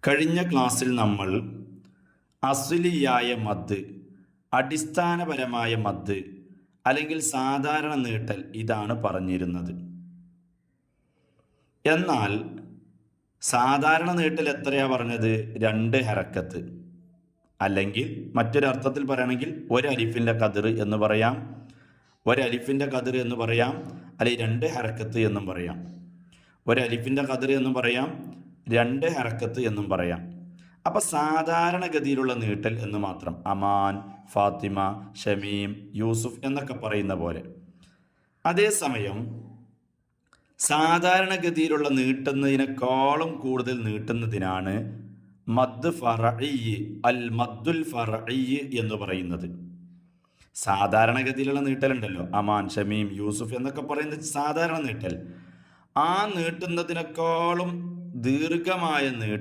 കഴിഞ്ഞ ക്ലാസ്സിൽ നമ്മൾ അസ്ലിയായ മദ്, അടിസ്ഥാനപരമായ മദ് അല്ലെങ്കിൽ സാധാരണ നീട്ടൽ ഇതാണ് പറഞ്ഞിരുന്നത്. എന്നാൽ സാധാരണ നീട്ടൽ എത്രയാ പറഞ്ഞത്? 2 ഹറക്കത്ത്, അല്ലെങ്കിൽ മറ്റൊരർത്ഥത്തിൽ പറയുകയാണെങ്കിൽ ഒരു അലിഫിൻ്റെ കതിർ എന്ന് പറയാം, ഒരു അലിഫിൻ്റെ കതിർ എന്ന് പറയാം, അല്ലെങ്കിൽ 2 ഹറക്കത്ത് എന്നും പറയാം. ഒരു അലിഫിൻ്റെ കതിർ എന്നും പറയാം, 2 ഹറക്കത്ത് എന്നും പറയാം. അപ്പം സാധാരണഗതിയിലുള്ള നീട്ടൽ എന്ന് മാത്രം. അമാൻ, ഫാത്തിമ, ഷമീം, യൂസുഫ് എന്നൊക്കെ പറയുന്ന പോലെ. അതേസമയം സാധാരണഗതിയിലുള്ള നീട്ടുന്നതിനേക്കാളും കൂടുതൽ നീട്ടുന്നതിനാണ് മദ് ഫറഈ, അൽ മദ്ദുൽ ഫറഈ എന്ന് പറയുന്നത്. സാധാരണഗതിയിലുള്ള നീട്ടലുണ്ടല്ലോ, അമാൻ, ഷമീം, യൂസുഫ് എന്നൊക്കെ പറയുന്ന സാധാരണ നീട്ടൽ, ആ നീട്ടുന്നതിനേക്കാളും ദീർഘമായ നീട്ടൽ